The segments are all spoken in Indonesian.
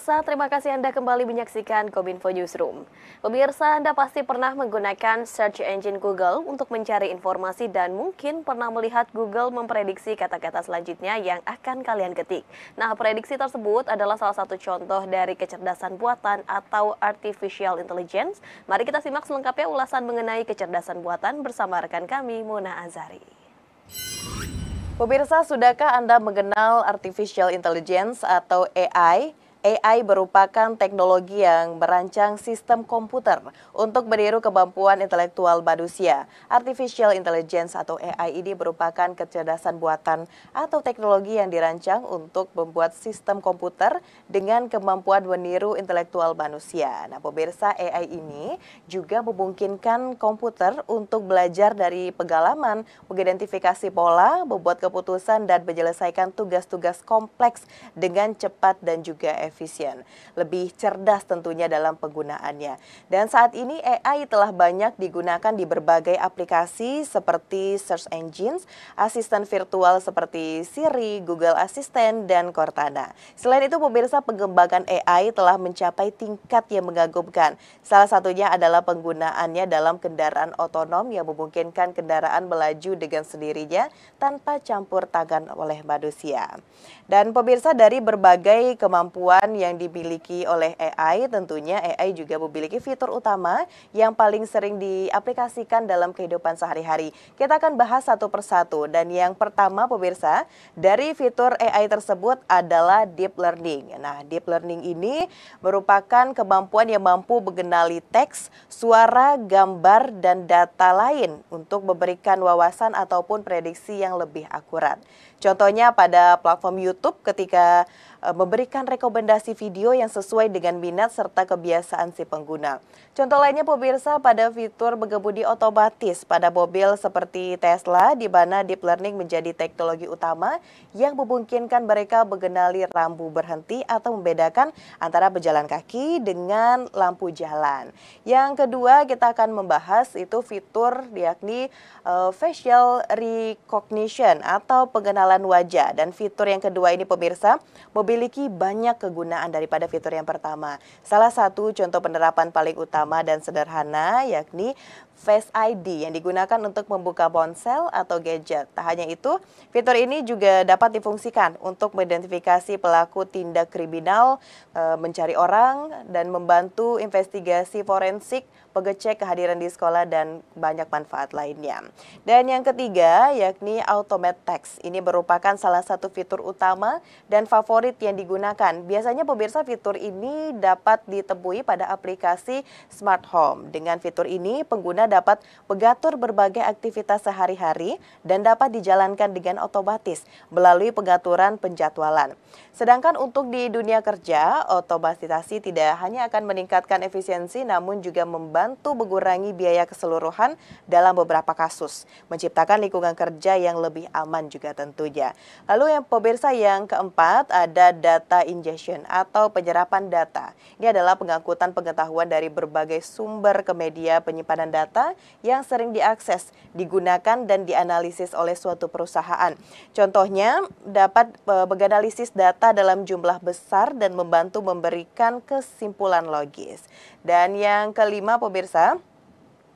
Pemirsa, terima kasih Anda kembali menyaksikan Kominfo Newsroom. Pemirsa, Anda pasti pernah menggunakan search engine Google untuk mencari informasi dan mungkin pernah melihat Google memprediksi kata-kata selanjutnya yang akan kalian ketik. Nah, prediksi tersebut adalah salah satu contoh dari kecerdasan buatan atau artificial intelligence. Mari kita simak selengkapnya ulasan mengenai kecerdasan buatan bersama rekan kami, Mona Azari. Pemirsa, sudahkah Anda mengenal artificial intelligence atau AI? AI merupakan teknologi yang merancang sistem komputer untuk meniru kemampuan intelektual manusia. Artificial intelligence atau AI ini merupakan kecerdasan buatan atau teknologi yang dirancang untuk membuat sistem komputer dengan kemampuan meniru intelektual manusia. Nah, pemirsa, AI ini juga memungkinkan komputer untuk belajar dari pengalaman, mengidentifikasi pola, membuat keputusan, dan menyelesaikan tugas-tugas kompleks dengan cepat dan juga efisien. Lebih cerdas tentunya dalam penggunaannya. Dan saat ini AI telah banyak digunakan di berbagai aplikasi seperti search engines, asisten virtual seperti Siri, Google Assistant, dan Cortana. Selain itu, pemirsa, pengembangan AI telah mencapai tingkat yang mengagumkan. Salah satunya adalah penggunaannya dalam kendaraan otonom yang memungkinkan kendaraan melaju dengan sendirinya tanpa campur tangan oleh manusia. Dan pemirsa, dari berbagai kemampuan yang dimiliki oleh AI, tentunya AI juga memiliki fitur utama yang paling sering diaplikasikan dalam kehidupan sehari-hari. Kita akan bahas satu persatu, dan yang pertama, pemirsa, dari fitur AI tersebut adalah deep learning. Nah, deep learning ini merupakan kemampuan yang mampu mengenali teks, suara, gambar, dan data lain untuk memberikan wawasan ataupun prediksi yang lebih akurat. Contohnya pada platform YouTube ketika memberikan rekomendasi video yang sesuai dengan minat serta kebiasaan si pengguna. Contoh lainnya, pemirsa, pada fitur mengemudi otomatis pada mobil seperti Tesla, di mana deep learning menjadi teknologi utama yang memungkinkan mereka mengenali rambu berhenti atau membedakan antara pejalan kaki dengan lampu jalan. Yang kedua, kita akan membahas itu fitur yakni facial recognition atau pengenalan wajah. Dan fitur yang kedua ini, pemirsa, memiliki banyak kegunaan daripada fitur yang pertama. Salah satu contoh penerapan paling utama dan sederhana yakni Face ID yang digunakan untuk membuka ponsel atau gadget. Tak hanya itu, fitur ini juga dapat difungsikan untuk mengidentifikasi pelaku tindak kriminal, mencari orang, dan membantu investigasi forensik, pengecek kehadiran di sekolah, dan banyak manfaat lainnya. Dan yang ketiga yakni Automate Text. Ini merupakan salah satu fitur utama dan favorit yang digunakan. Biasanya, pemirsa, fitur ini dapat ditemui pada aplikasi Smart Home. Dengan fitur ini, pengguna dapat mengatur berbagai aktivitas sehari-hari dan dapat dijalankan dengan otomatis melalui pengaturan penjadwalan. Sedangkan untuk di dunia kerja, otomatisasi tidak hanya akan meningkatkan efisiensi namun juga membantu mengurangi biaya keseluruhan dalam beberapa kasus, menciptakan lingkungan kerja yang lebih aman juga tentunya. Lalu yang pemirsa, yang keempat ada data ingestion atau penyerapan data. Ini adalah pengangkutan pengetahuan dari berbagai sumber ke media penyimpanan data yang sering diakses, digunakan, dan dianalisis oleh suatu perusahaan. Contohnya, dapat menganalisis data dalam jumlah besar dan membantu memberikan kesimpulan logis. Dan yang kelima, pemirsa,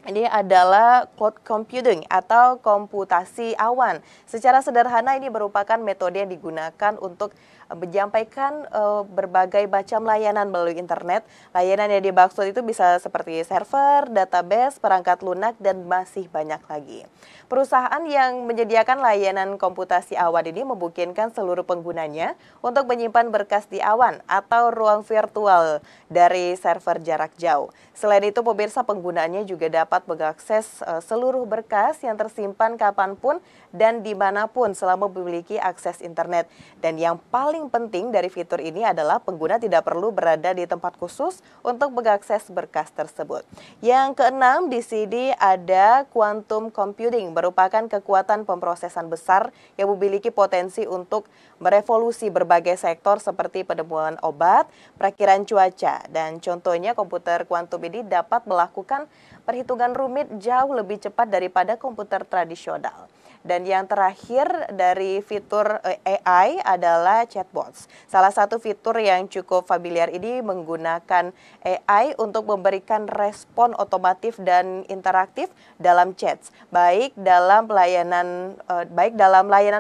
ini adalah cloud computing atau komputasi awan. Secara sederhana, ini merupakan metode yang digunakan untuk menyampaikan berbagai macam layanan melalui internet. Layanan yang dimaksud itu bisa seperti server, database, perangkat lunak, dan masih banyak lagi. Perusahaan yang menyediakan layanan komputasi awan ini memungkinkan seluruh penggunanya untuk menyimpan berkas di awan atau ruang virtual dari server jarak jauh. Selain itu, pemirsa, penggunaannya juga dapat mengakses seluruh berkas yang tersimpan kapanpun dan dimanapun selama memiliki akses internet. Dan yang paling penting dari fitur ini adalah pengguna tidak perlu berada di tempat khusus untuk mengakses berkas tersebut. Yang keenam, di sini ada quantum computing, merupakan kekuatan pemrosesan besar yang memiliki potensi untuk merevolusi berbagai sektor seperti penemuan obat, perakiraan cuaca, dan contohnya komputer kuantum ini dapat melakukan perhitungan rumit jauh lebih cepat daripada komputer tradisional. Dan yang terakhir dari fitur AI adalah chatbots. Salah satu fitur yang cukup familiar ini menggunakan AI untuk memberikan respon otomatis dan interaktif dalam chats, baik dalam layanan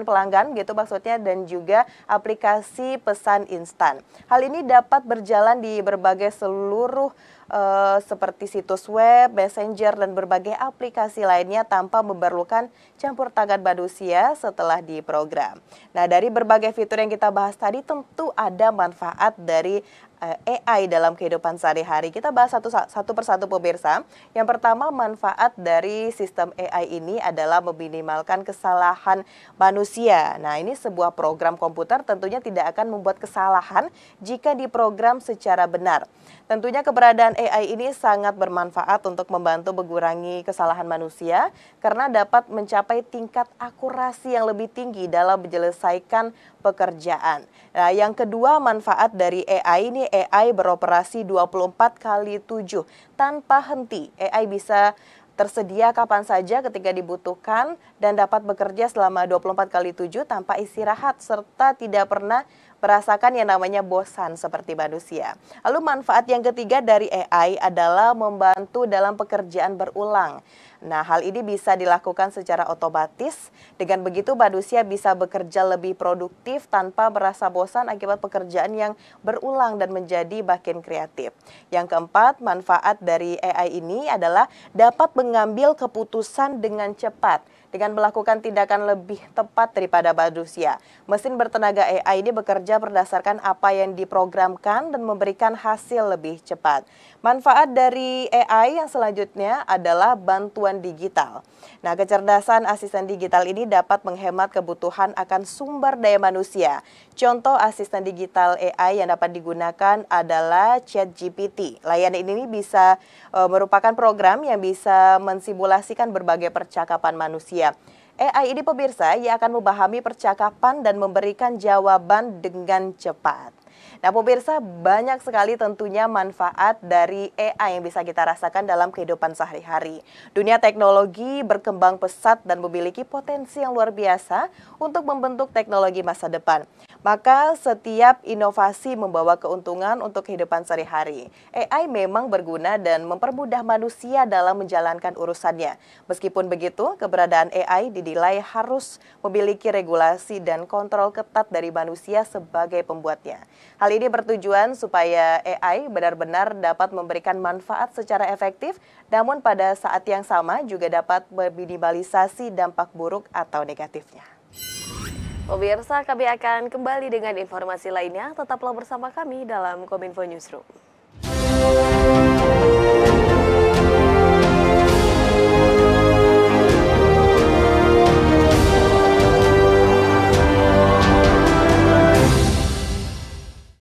pelanggan gitu maksudnya, dan juga aplikasi pesan instan. Hal ini dapat berjalan di berbagai seluruh seperti situs web, messenger, dan berbagai aplikasi lainnya tanpa memerlukan campur tangan manusia setelah diprogram. Nah, dari berbagai fitur yang kita bahas tadi tentu ada manfaat dari AI dalam kehidupan sehari-hari. Kita bahas satu persatu pemirsa. Yang pertama, manfaat dari sistem AI ini adalah meminimalkan kesalahan manusia. Nah, ini sebuah program komputer tentunya tidak akan membuat kesalahan jika diprogram secara benar. Tentunya keberadaan AI ini sangat bermanfaat untuk membantu mengurangi kesalahan manusia karena dapat mencapai tingkat akurasi yang lebih tinggi dalam menyelesaikan pekerjaan. Nah, yang kedua, manfaat dari AI ini, AI beroperasi 24/7 tanpa henti. AI bisa tersedia kapan saja ketika dibutuhkan dan dapat bekerja selama 24/7 tanpa istirahat serta tidak pernah merasakan yang namanya bosan seperti manusia. Lalu manfaat yang ketiga dari AI adalah membantu dalam pekerjaan berulang. Nah, hal ini bisa dilakukan secara otomatis. Dengan begitu manusia bisa bekerja lebih produktif tanpa merasa bosan akibat pekerjaan yang berulang dan menjadi makin kreatif. Yang keempat, manfaat dari AI ini adalah dapat mengambil keputusan dengan cepat dengan melakukan tindakan lebih tepat daripada manusia. Mesin bertenaga AI ini bekerja berdasarkan apa yang diprogramkan dan memberikan hasil lebih cepat. Manfaat dari AI yang selanjutnya adalah bantuan digital. Nah, kecerdasan asisten digital ini dapat menghemat kebutuhan akan sumber daya manusia. Contoh asisten digital AI yang dapat digunakan adalah ChatGPT. Layanan ini bisa merupakan program yang bisa mensimulasikan berbagai percakapan manusia. AI ini pemirsa yang akan memahami percakapan dan memberikan jawaban dengan cepat. Nah, pemirsa, banyak sekali tentunya manfaat dari AI yang bisa kita rasakan dalam kehidupan sehari-hari. Dunia teknologi berkembang pesat dan memiliki potensi yang luar biasa untuk membentuk teknologi masa depan. Maka setiap inovasi membawa keuntungan untuk kehidupan sehari-hari. AI memang berguna dan mempermudah manusia dalam menjalankan urusannya. Meskipun begitu, keberadaan AI dinilai harus memiliki regulasi dan kontrol ketat dari manusia sebagai pembuatnya. Hal ini bertujuan supaya AI benar-benar dapat memberikan manfaat secara efektif, namun pada saat yang sama juga dapat meminimalisasi dampak buruk atau negatifnya. Pemirsa, kami akan kembali dengan informasi lainnya. Tetaplah bersama kami dalam Kominfo Newsroom.